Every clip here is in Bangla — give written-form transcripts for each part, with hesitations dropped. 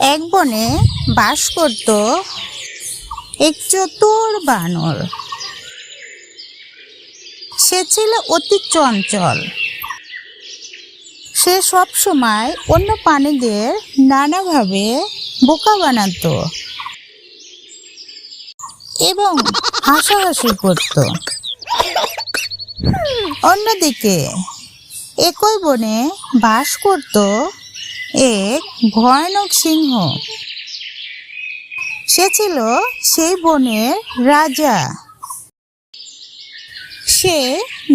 এক বনে বাস করত এক চতুর বানর। সে ছিল অতি চঞ্চল। সে সব সময় অন্য প্রাণীদের নানাভাবে বোকা বানাতো এবং হাসাহাসি করত। অন্যদিকে একই বনে বাস করত এক ভয়ানক সিংহ। সে ছিল সেই বনের রাজা। সে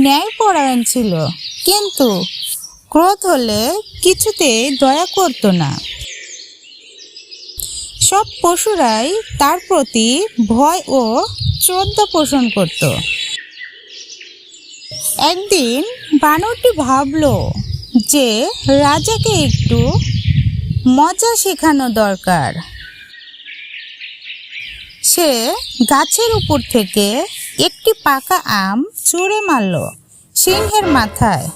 ন্যায়পরায়ণ ছিল, কিন্তু ক্রোধ হলে কিছুতেই দয়া করত না। সব পশুরাই তার প্রতি ভয় ও শ্রদ্ধা পোষণ করত। একদিন বানরটি ভাবল যে রাজাকে একটু মজা শেখানো দরকার। সে গাছের উপর থেকে একটি পাকা আম ছুঁড়ে মারল সিংহের মাথায়।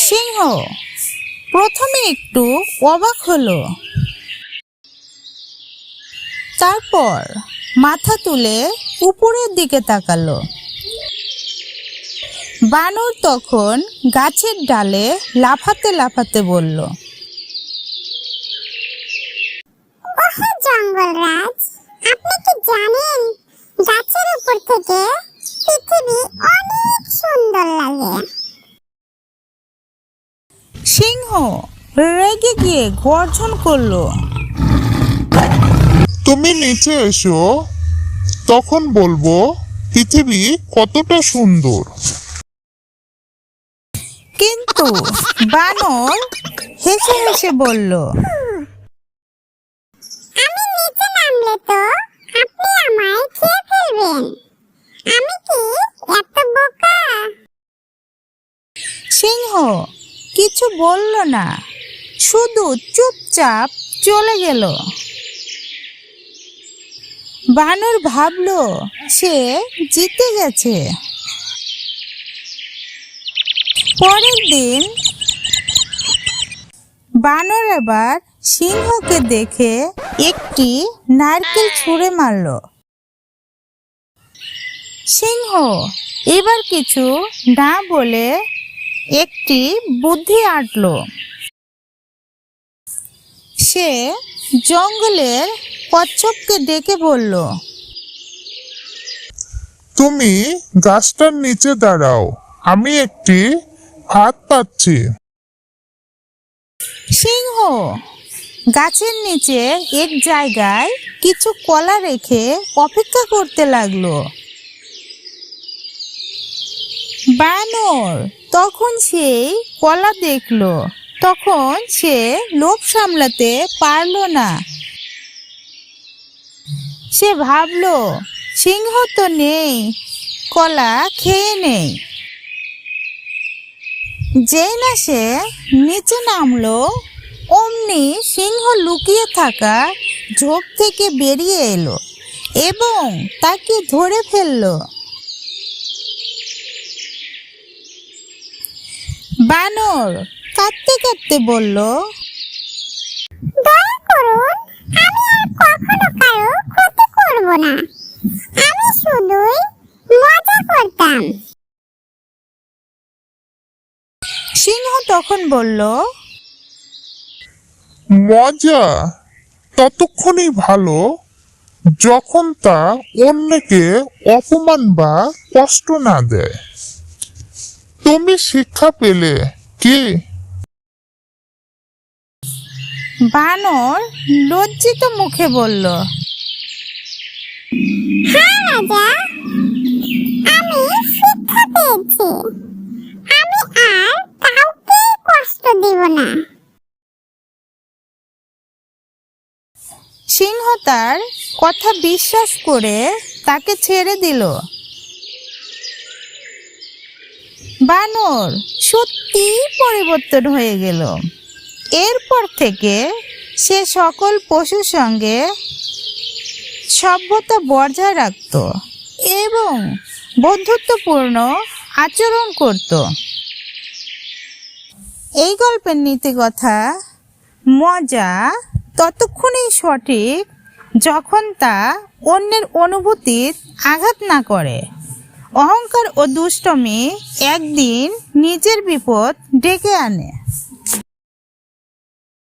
সিংহ প্রথমে একটু অবাক হলো, তারপর মাথা তুলে উপরের দিকে তাকালো। বানর তখন গাছের ডালে লাফাতে লাফাতে বলল, ওহে জঙ্গলরাজ, আপনি কি জানেন গাছের উপর থেকে পৃথিবী অনেক সুন্দর লাগে? সিংহ রেগে গিয়ে গর্জন করলো, তুমি নিচে এসো, তখন বলবো পৃথিবী কতটা সুন্দর। কিন্তু বানর হেসে হেসে বলল, আমি নিচে নামলে তো আপনি আমায় খেয়ে ফেলবেন। আমি কি এত বোকা? সিংহ কিছু বলল না, শুধু চুপচাপ চলে গেল। বানর ভাবল সে জিতে গেছে। পরের দিন বানর আবার সিংহকে দেখে একটি নারকেল ছুঁড়ে মারল। সিংহ এবার কিছু না বলে একটি বুদ্ধি আঁটল। সে জঙ্গলের কচ্ছপকে ডেকে বলল, তুমি গাছটার নিচে দাঁড়াও, আমি একটি ভাত পাচ্ছি। সিংহ গাছের নিচে এক জায়গায় কিছু কলা রেখে অপেক্ষা করতে লাগলো। বানর তখন সেই কলা দেখলো, তখন সে লোভ সামলাতে পারল না। সে ভাবলো সিংহ তো নেই, কলা খেয়ে নেই। যেই না সে নিচে নামলো, অমনি সিংহ লুকিয়ে থাকা ঝোপ থেকে বেরিয়ে এলো এবং তাকে ধরে ফেললো। বানর কাঁদতে কাঁদতে বলল, দয়া করুন, আমি আর কখনো কারো ক্ষতি করব না। আমি শুধুই মজা করতাম। সিংহ তখন বলল, মজা ততক্ষণই ভালো যখন তা অন্যকে অপমান বা কষ্ট না দেয়। তুমি শিক্ষা পেলে কি? বানর লজ্জিত মুখে বলল, হ্যাঁ রাজা, আমি শিক্ষা পেয়েছি। আমি আর কাউকে কষ্ট দিব না। সিংহ তার কথা বিশ্বাস করে তাকে ছেড়ে দিল। বানর সত্যি পরিবর্তন হয়ে গেল। এরপর থেকে সে সকল পশুর সঙ্গে সভ্যতা বজায় রাখত এবং বন্ধুত্বপূর্ণ আচরণ করত। এই গল্পের নীতি কথা, মজা ততক্ষণই সঠিক যখন তা অন্যের অনুভূতির আঘাত না করে। অহংকার ও দুষ্টমি একদিন নিজের বিপদ ডেকে আনে।